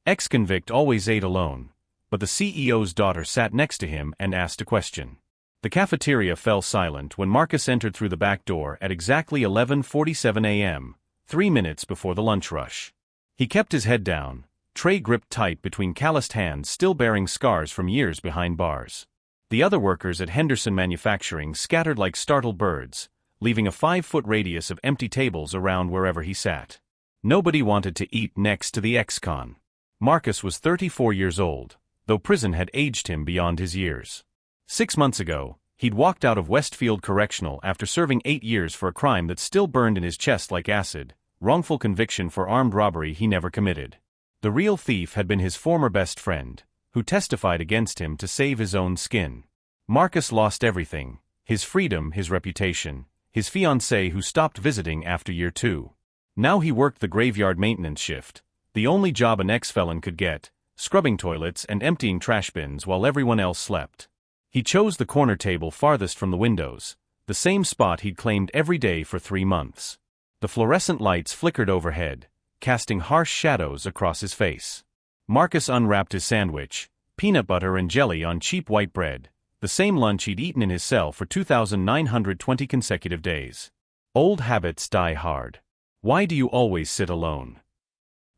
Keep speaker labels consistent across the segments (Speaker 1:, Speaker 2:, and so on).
Speaker 1: Ex-convict always ate alone, but the CEO's daughter sat next to him and asked a question. The cafeteria fell silent when Marcus entered through the back door at exactly 11:47 a.m., 3 minutes before the lunch rush. He kept his head down, tray gripped tight between calloused hands still bearing scars from years behind bars. The other workers at Henderson Manufacturing scattered like startled birds, leaving a 5-foot radius of empty tables around wherever he sat. Nobody wanted to eat next to the ex-con. Marcus was 34 years old, though prison had aged him beyond his years. 6 months ago, he'd walked out of Westfield Correctional after serving 8 years for a crime that still burned in his chest like acid, wrongful conviction for armed robbery he never committed. The real thief had been his former best friend, who testified against him to save his own skin. Marcus lost everything: his freedom, his reputation, his fiancée who stopped visiting after year 2. Now he worked the graveyard maintenance shift, the only job an ex-felon could get, scrubbing toilets and emptying trash bins while everyone else slept. He chose the corner table farthest from the windows, the same spot he'd claimed every day for 3 months. The fluorescent lights flickered overhead, casting harsh shadows across his face. Marcus unwrapped his sandwich, peanut butter and jelly on cheap white bread, the same lunch he'd eaten in his cell for 2,920 consecutive days. Old habits die hard. Why do you always sit alone?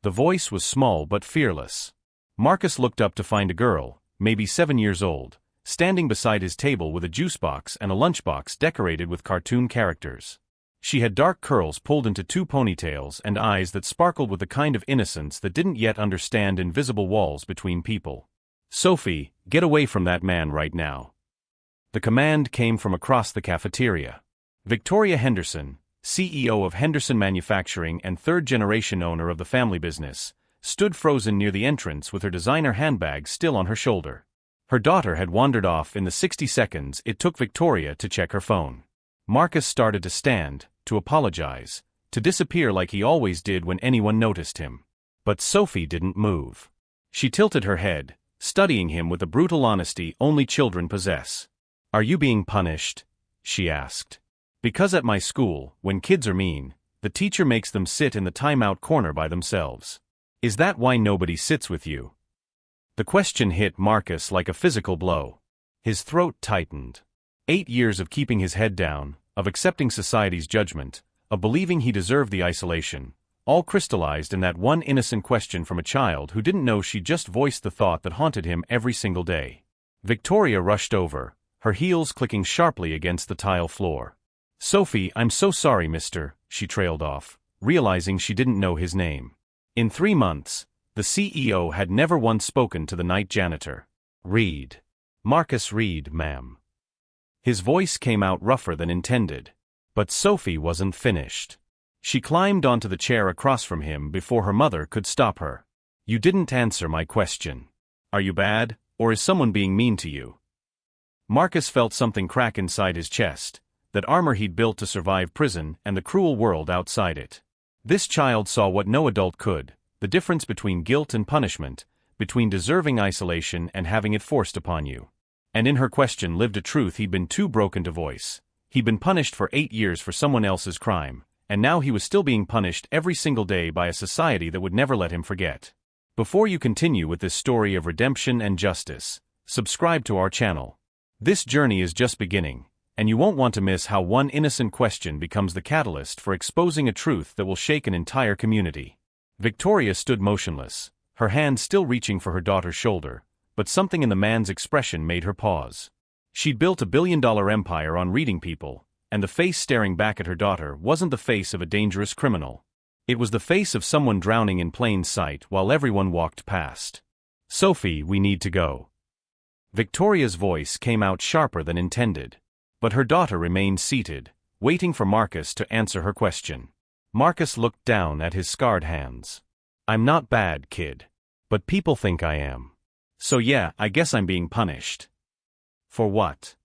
Speaker 1: The voice was small but fearless. Marcus looked up to find a girl, maybe 7 years old, standing beside his table with a juice box and a lunchbox decorated with cartoon characters. She had dark curls pulled into 2 ponytails and eyes that sparkled with the kind of innocence that didn't yet understand invisible walls between people. "Sophie, get away from that man right now." The command came from across the cafeteria. Victoria Henderson, CEO of Henderson Manufacturing and third-generation owner of the family business, stood frozen near the entrance with her designer handbag still on her shoulder. Her daughter had wandered off in the 60 seconds it took Victoria to check her phone. Marcus started to stand, to apologize, to disappear like he always did when anyone noticed him. But Sophie didn't move. She tilted her head, studying him with the brutal honesty only children possess. "Are you being punished?" she asked. "Because at my school, when kids are mean, the teacher makes them sit in the timeout corner by themselves. Is that why nobody sits with you?" The question hit Marcus like a physical blow. His throat tightened. 8 years of keeping his head down, of accepting society's judgment, of believing he deserved the isolation, all crystallized in that one innocent question from a child who didn't know she just voiced the thought that haunted him every single day. Victoria rushed over, her heels clicking sharply against the tile floor. "Sophie, I'm so sorry, mister," she trailed off, realizing she didn't know his name. In 3 months, the CEO had never once spoken to the night janitor. "Reed. Marcus Reed, ma'am." His voice came out rougher than intended. But Sophie wasn't finished. She climbed onto the chair across from him before her mother could stop her. "You didn't answer my question. Are you bad, or is someone being mean to you?" Marcus felt something crack inside his chest, that armor he'd built to survive prison and the cruel world outside it. This child saw what no adult could, the difference between guilt and punishment, between deserving isolation and having it forced upon you. And in her question lived a truth he'd been too broken to voice. He'd been punished for 8 years for someone else's crime, and now he was still being punished every single day by a society that would never let him forget. Before you continue with this story of redemption and justice, subscribe to our channel. This journey is just beginning, and you won't want to miss how one innocent question becomes the catalyst for exposing a truth that will shake an entire community. Victoria stood motionless, her hand still reaching for her daughter's shoulder, but something in the man's expression made her pause. She'd built a billion-dollar empire on reading people, and the face staring back at her daughter wasn't the face of a dangerous criminal. It was the face of someone drowning in plain sight while everyone walked past. "Sophie, we need to go." Victoria's voice came out sharper than intended. But her daughter remained seated, waiting for Marcus to answer her question. Marcus looked down at his scarred hands. "I'm not bad, kid. But people think I am. So yeah, I guess I'm being punished." "For what?"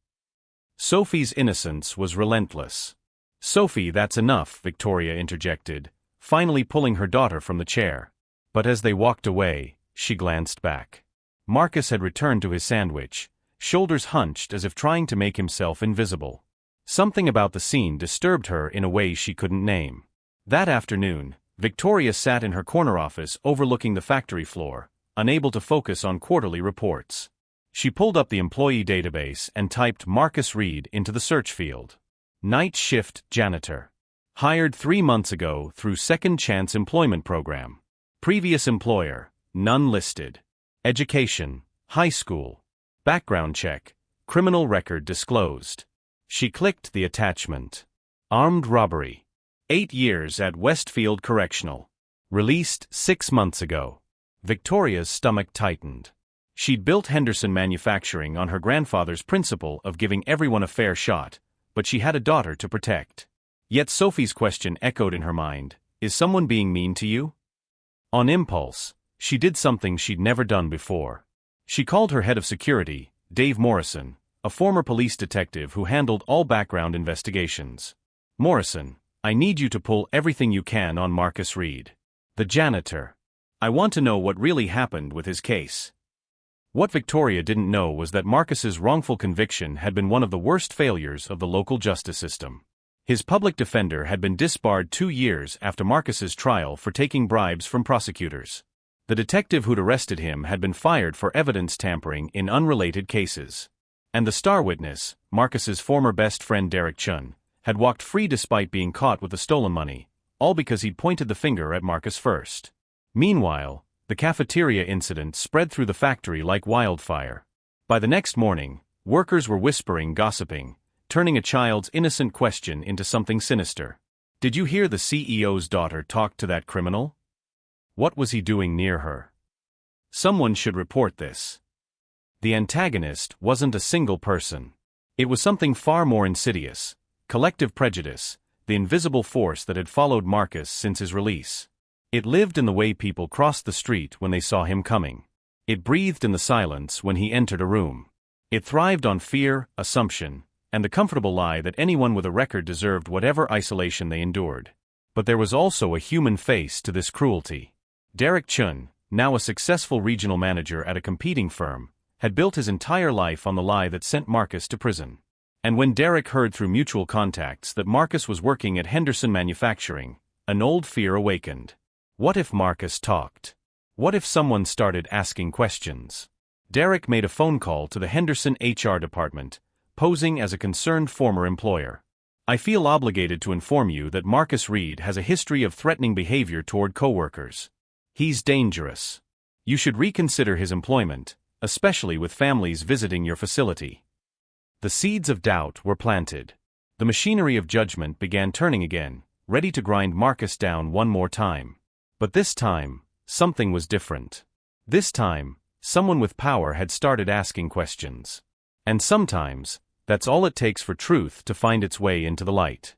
Speaker 1: Sophie's innocence was relentless. "Sophie, that's enough," Victoria interjected, finally pulling her daughter from the chair. But as they walked away, she glanced back. Marcus had returned to his sandwich, shoulders hunched as if trying to make himself invisible. Something about the scene disturbed her in a way she couldn't name. That afternoon, Victoria sat in her corner office overlooking the factory floor, unable to focus on quarterly reports. She pulled up the employee database and typed Marcus Reed into the search field. Night shift janitor. Hired 3 months ago through Second Chance Employment Program. Previous employer, none listed. Education, high school. Background check, criminal record disclosed. She clicked the attachment. Armed robbery. 8 years at Westfield Correctional. Released 6 months ago. Victoria's stomach tightened. She'd built Henderson Manufacturing on her grandfather's principle of giving everyone a fair shot, but she had a daughter to protect. Yet Sophie's question echoed in her mind, is someone being mean to you? On impulse, she did something she'd never done before. She called her head of security, Dave Morrison, a former police detective who handled all background investigations. Morrison, I need you to pull everything you can on Marcus Reed, the janitor. I want to know what really happened with his case. What Victoria didn't know was that Marcus's wrongful conviction had been one of the worst failures of the local justice system. His public defender had been disbarred 2 years after Marcus's trial for taking bribes from prosecutors. The detective who'd arrested him had been fired for evidence tampering in unrelated cases. And the star witness, Marcus's former best friend Derek Chun, had walked free despite being caught with the stolen money, all because he'd pointed the finger at Marcus first. Meanwhile, the cafeteria incident spread through the factory like wildfire. By the next morning, workers were whispering, gossiping, turning a child's innocent question into something sinister. Did you hear the CEO's daughter talk to that criminal? What was he doing near her? Someone should report this. The antagonist wasn't a single person. It was something far more insidious, collective prejudice, the invisible force that had followed Marcus since his release. It lived in the way people crossed the street when they saw him coming. It breathed in the silence when he entered a room. It thrived on fear, assumption, and the comfortable lie that anyone with a record deserved whatever isolation they endured. But there was also a human face to this cruelty. Derek Chun, now a successful regional manager at a competing firm, had built his entire life on the lie that sent Marcus to prison. And when Derek heard through mutual contacts that Marcus was working at Henderson Manufacturing, an old fear awakened. What if Marcus talked? What if someone started asking questions? Derek made a phone call to the Henderson HR department, posing as a concerned former employer. I feel obligated to inform you that Marcus Reed has a history of threatening behavior toward coworkers. He's dangerous. You should reconsider his employment, especially with families visiting your facility. The seeds of doubt were planted. The machinery of judgment began turning again, ready to grind Marcus down one more time. But this time, something was different. This time, someone with power had started asking questions. And sometimes, that's all it takes for truth to find its way into the light.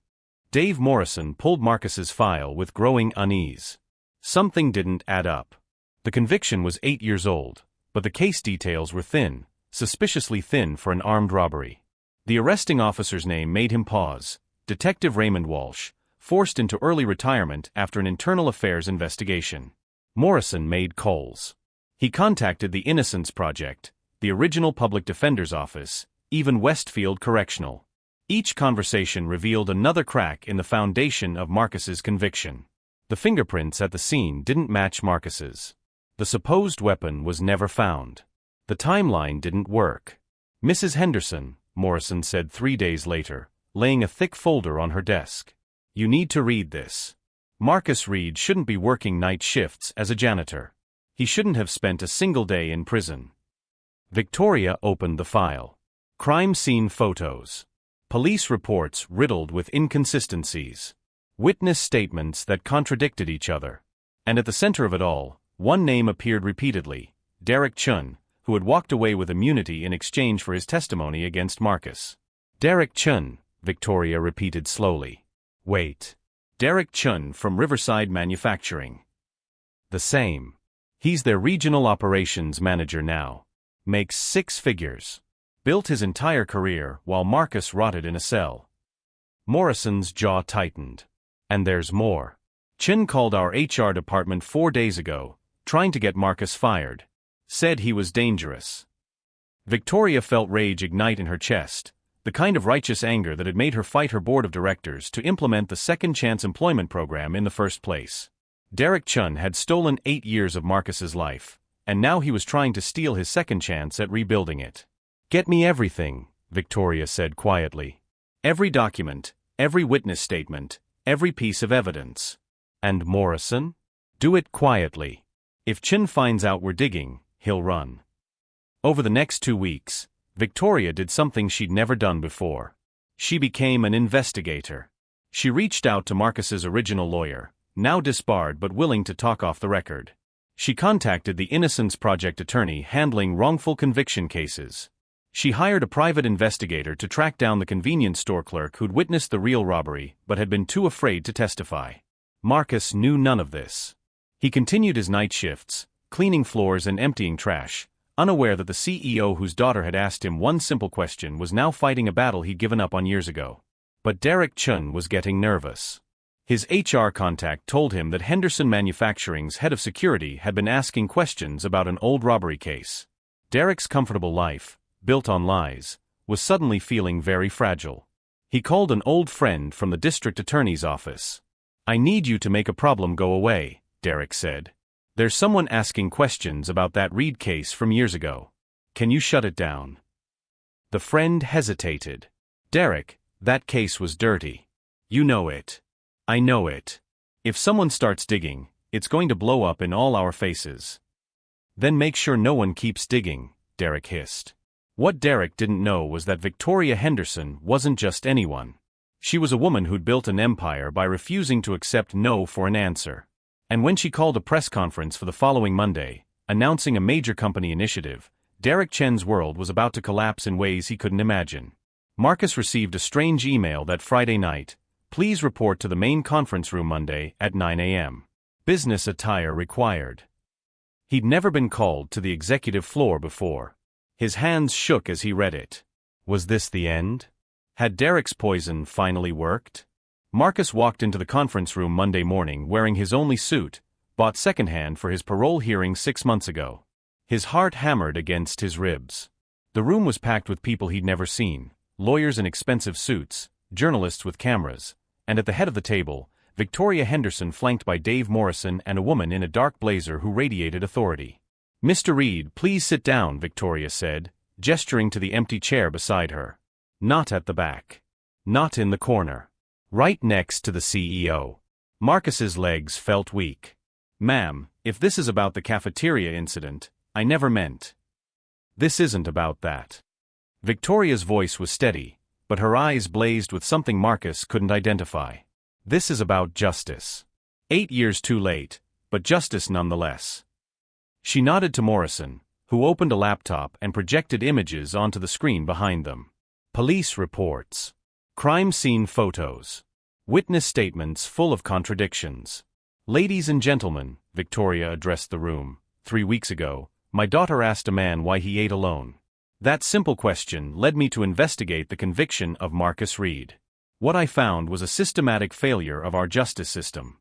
Speaker 1: Dave Morrison pulled Marcus's file with growing unease. Something didn't add up. The conviction was 8 years old, but the case details were thin, suspiciously thin for an armed robbery. The arresting officer's name made him pause, Detective Raymond Walsh, forced into early retirement after an internal affairs investigation. Morrison made calls. He contacted the Innocence Project, the original public defender's office, even Westfield Correctional. Each conversation revealed another crack in the foundation of Marcus's conviction. The fingerprints at the scene didn't match Marcus's. The supposed weapon was never found. The timeline didn't work. Mrs. Henderson, Morrison said 3 days later, laying a thick folder on her desk. You need to read this. Marcus Reed shouldn't be working night shifts as a janitor. He shouldn't have spent a single day in prison. Victoria opened the file. Crime scene photos. Police reports riddled with inconsistencies. Witness statements that contradicted each other. And at the center of it all, one name appeared repeatedly, Derek Chun, who had walked away with immunity in exchange for his testimony against Marcus. Derek Chun, Victoria repeated slowly. Wait. Derek Chun from Riverside Manufacturing. The same. He's their regional operations manager now. Makes 6 figures. Built his entire career while Marcus rotted in a cell. Morrison's jaw tightened. And there's more. Chin called our HR department 4 days ago, trying to get Marcus fired. Said he was dangerous. Victoria felt rage ignite in her chest, the kind of righteous anger that had made her fight her board of directors to implement the Second Chance Employment Program in the first place. Derek Chun had stolen 8 years of Marcus's life, and now he was trying to steal his second chance at rebuilding it. "Get me everything," Victoria said quietly. "Every document, every witness statement, every piece of evidence." "And Morrison?" "Do it quietly. If Chin finds out we're digging, he'll run." Over the next 2 weeks, Victoria did something she'd never done before. She became an investigator. She reached out to Marcus's original lawyer, now disbarred but willing to talk off the record. She contacted the Innocence Project attorney handling wrongful conviction cases. She hired a private investigator to track down the convenience store clerk who'd witnessed the real robbery but had been too afraid to testify. Marcus knew none of this. He continued his night shifts, cleaning floors and emptying trash, unaware that the CEO whose daughter had asked him one simple question was now fighting a battle he'd given up on years ago. But Derek Chun was getting nervous. His HR contact told him that Henderson Manufacturing's head of security had been asking questions about an old robbery case. Derek's comfortable life, built on lies, was suddenly feeling very fragile. He called an old friend from the district attorney's office. "I need you to make a problem go away," Derek said. "There's someone asking questions about that Reed case from years ago. Can you shut it down?" The friend hesitated. "Derek, that case was dirty. You know it. I know it. If someone starts digging, it's going to blow up in all our faces." "Then make sure no one keeps digging," Derek hissed. What Derek didn't know was that Victoria Henderson wasn't just anyone. She was a woman who'd built an empire by refusing to accept no for an answer. And when she called a press conference for the following Monday, announcing a major company initiative, Derek Chen's world was about to collapse in ways he couldn't imagine. Marcus received a strange email that Friday night: "Please report to the main conference room Monday at 9 a.m. Business attire required." He'd never been called to the executive floor before. His hands shook as he read it. Was this the end? Had Derek's poison finally worked? Marcus walked into the conference room Monday morning wearing his only suit, bought secondhand for his parole hearing 6 months ago. His heart hammered against his ribs. The room was packed with people he'd never seen, lawyers in expensive suits, journalists with cameras, and at the head of the table, Victoria Henderson flanked by Dave Morrison and a woman in a dark blazer who radiated authority. "Mr. Reed, please sit down," Victoria said, gesturing to the empty chair beside her. "Not at the back. Not in the corner. Right next to the CEO." Marcus's legs felt weak. "Ma'am, if this is about the cafeteria incident, I never meant." "This isn't about that." Victoria's voice was steady, but her eyes blazed with something Marcus couldn't identify. "This is about justice. 8 years too late, but justice nonetheless." She nodded to Morrison, who opened a laptop and projected images onto the screen behind them. Police reports. Crime scene photos. Witness statements full of contradictions. "Ladies and gentlemen," Victoria addressed the room, 3 weeks ago, my daughter asked a man why he ate alone. That simple question led me to investigate the conviction of Marcus Reed. What I found was a systematic failure of our justice system."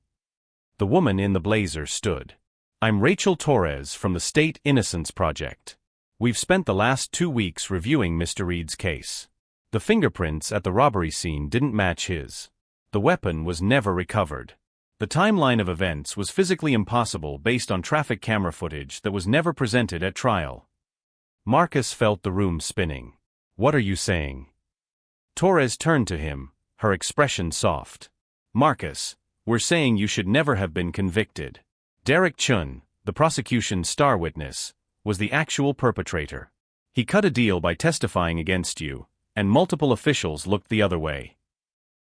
Speaker 1: The woman in the blazer stood. "I'm Rachel Torres from the State Innocence Project. We've spent the last 2 weeks reviewing Mr. Reed's case. The fingerprints at the robbery scene didn't match his. The weapon was never recovered. The timeline of events was physically impossible based on traffic camera footage that was never presented at trial." Marcus felt the room spinning. "What are you saying?" Torres turned to him, her expression soft. "Marcus, we're saying you should never have been convicted. Derek Chun, the prosecution's star witness, was the actual perpetrator. He cut a deal by testifying against you, and multiple officials looked the other way."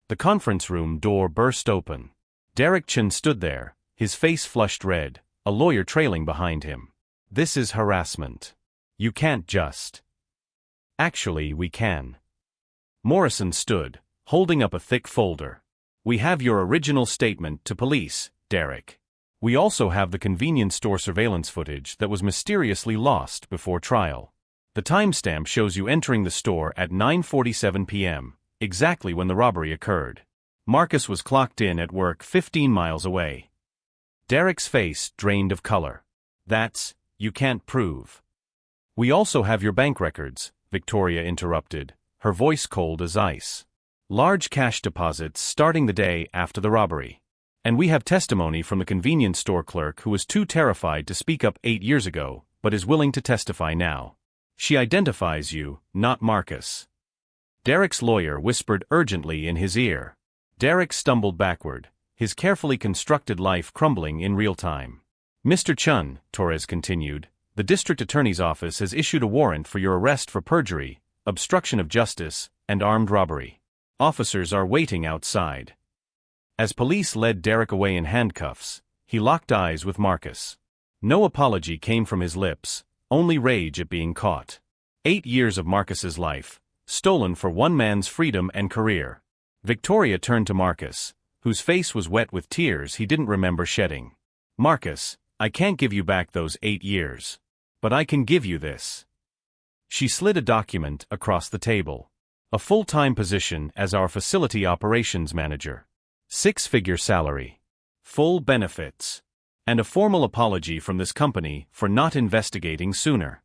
Speaker 1: The conference room door burst open. Derek Chun stood there, his face flushed red, a lawyer trailing behind him. "This is harassment. You can't just." "Actually, we can." Morrison stood, holding up a thick folder. "We have your original statement to police, Derek. We also have the convenience store surveillance footage that was mysteriously lost before trial. The timestamp shows you entering the store at 9:47 p.m., exactly when the robbery occurred. Marcus was clocked in at work 15 miles away." Derek's face drained of color. You can't prove." "We also have your bank records," Victoria interrupted, her voice cold as ice. "Large cash deposits starting the day after the robbery. And we have testimony from the convenience store clerk who was too terrified to speak up 8 years ago, but is willing to testify now. She identifies you, not Marcus. Derek's lawyer whispered urgently in his ear. Derek stumbled backward, his carefully constructed life crumbling in real time. Mr. Chun, Torres continued, the district attorney's office has issued a warrant for your arrest for perjury, obstruction of justice, and armed robbery. Officers are waiting outside. As police led Derek away in handcuffs, he locked eyes with Marcus. No apology came from his lips, only rage at being caught. 8 years of Marcus's life, stolen for one man's freedom and career. Victoria turned to Marcus, whose face was wet with tears he didn't remember shedding. Marcus, I can't give you back those 8 years. But I can give you this. She slid a document across the table. A full-time position as our facility operations manager. 6-figure salary. Full benefits. And a formal apology from this company for not investigating sooner.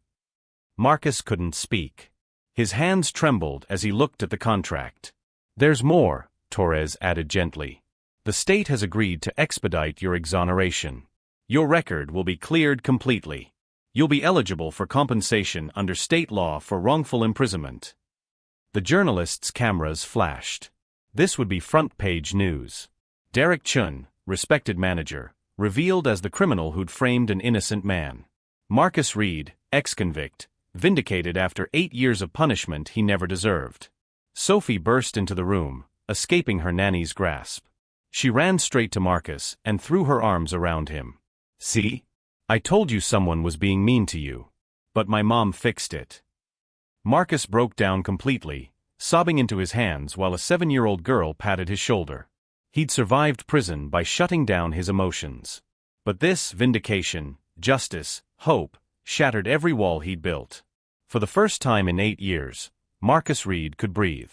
Speaker 1: Marcus couldn't speak. His hands trembled as he looked at the contract. There's more, Torres added gently. The state has agreed to expedite your exoneration. Your record will be cleared completely. You'll be eligible for compensation under state law for wrongful imprisonment. The journalist's cameras flashed. This would be front-page news. Derek Chun, respected manager, revealed as the criminal who'd framed an innocent man. Marcus Reed, ex-convict, vindicated after 8 years of punishment he never deserved. Sophie burst into the room, escaping her nanny's grasp. She ran straight to Marcus and threw her arms around him. See? I told you someone was being mean to you. But my mom fixed it. Marcus broke down completely, sobbing into his hands while a 7-year-old girl patted his shoulder. He'd survived prison by shutting down his emotions. But this vindication, justice, hope, shattered every wall he'd built. For the first time in 8 years, Marcus Reed could breathe.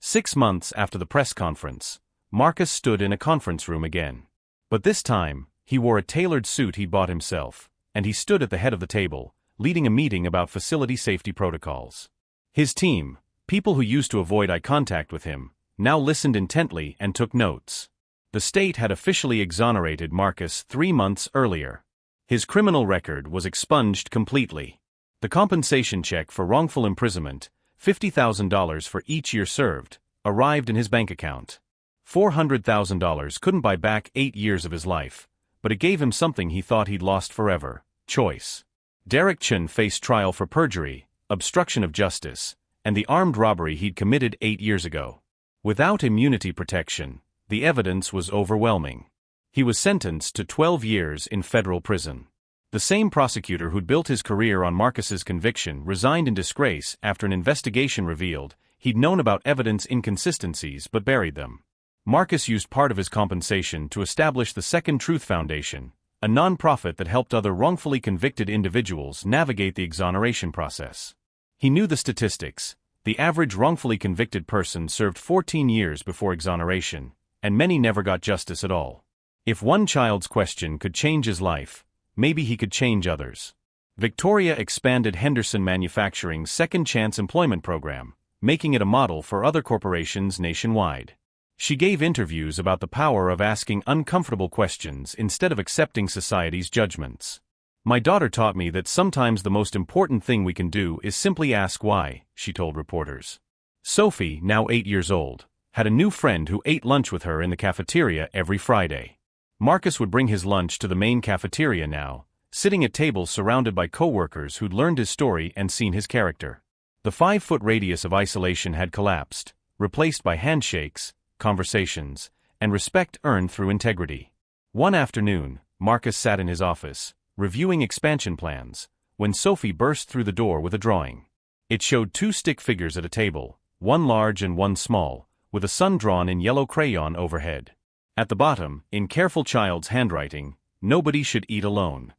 Speaker 1: 6 months after the press conference, Marcus stood in a conference room again. But this time, he wore a tailored suit he'd bought himself, and he stood at the head of the table, leading a meeting about facility safety protocols. His team, people who used to avoid eye contact with him, now listened intently and took notes. The state had officially exonerated Marcus 3 months earlier. His criminal record was expunged completely. The compensation check for wrongful imprisonment, $50,000 for each year served, arrived in his bank account. $400,000 couldn't buy back 8 years of his life, but it gave him something he thought he'd lost forever: choice. Derek Chun faced trial for perjury, obstruction of justice, and the armed robbery he'd committed 8 years ago. Without immunity protection, the evidence was overwhelming. He was sentenced to 12 years in federal prison. The same prosecutor who'd built his career on Marcus's conviction resigned in disgrace after an investigation revealed he'd known about evidence inconsistencies but buried them. Marcus used part of his compensation to establish the Second Truth Foundation, a nonprofit that helped other wrongfully convicted individuals navigate the exoneration process. He knew the statistics. The average wrongfully convicted person served 14 years before exoneration, and many never got justice at all. If one child's question could change his life, maybe he could change others. Victoria expanded Henderson Manufacturing's Second Chance Employment Program, making it a model for other corporations nationwide. She gave interviews about the power of asking uncomfortable questions instead of accepting society's judgments. My daughter taught me that sometimes the most important thing we can do is simply ask why, she told reporters. Sophie, now 8 years old, had a new friend who ate lunch with her in the cafeteria every Friday. Marcus would bring his lunch to the main cafeteria now, sitting at tables surrounded by co-workers who'd learned his story and seen his character. The 5-foot radius of isolation had collapsed, replaced by handshakes, conversations, and respect earned through integrity. One afternoon, Marcus sat in his office, reviewing expansion plans, when Sophie burst through the door with a drawing. It showed 2 stick figures at a table, one large and one small, with a sun drawn in yellow crayon overhead. At the bottom, in careful child's handwriting, "Nobody should eat alone."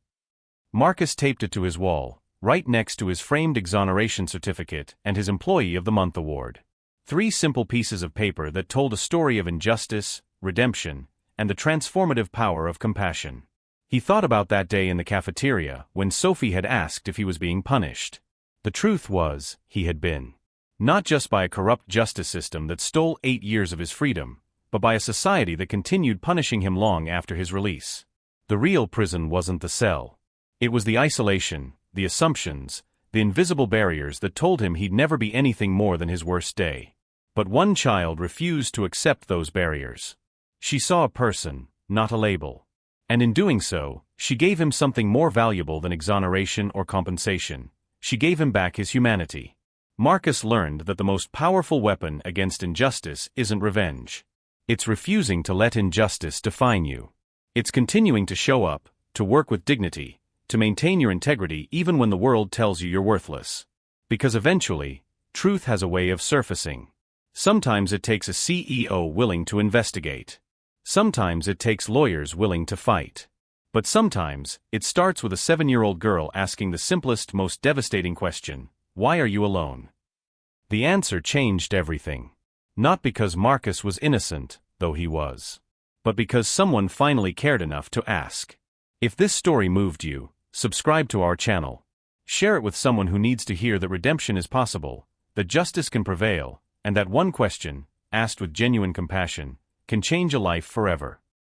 Speaker 1: Marcus taped it to his wall, right next to his framed exoneration certificate and his Employee of the Month award. 3 simple pieces of paper that told a story of injustice, redemption, and the transformative power of compassion. He thought about that day in the cafeteria when Sophie had asked if he was being punished. The truth was, he had been. Not just by a corrupt justice system that stole 8 years of his freedom, but by a society that continued punishing him long after his release. The real prison wasn't the cell. It was the isolation, the assumptions, the invisible barriers that told him he'd never be anything more than his worst day. But one child refused to accept those barriers. She saw a person, not a label. And in doing so, she gave him something more valuable than exoneration or compensation. She gave him back his humanity. Marcus learned that the most powerful weapon against injustice isn't revenge. It's refusing to let injustice define you. It's continuing to show up, to work with dignity, to maintain your integrity even when the world tells you you're worthless. Because eventually, truth has a way of surfacing. Sometimes it takes a CEO willing to investigate. Sometimes it takes lawyers willing to fight. But sometimes, it starts with a 7-year-old girl asking the simplest, most devastating question: why are you alone? The answer changed everything. Not because Marcus was innocent, though he was, but because someone finally cared enough to ask. If this story moved you, subscribe to our channel. Share it with someone who needs to hear that redemption is possible, that justice can prevail, and that one question, asked with genuine compassion, can change a life forever.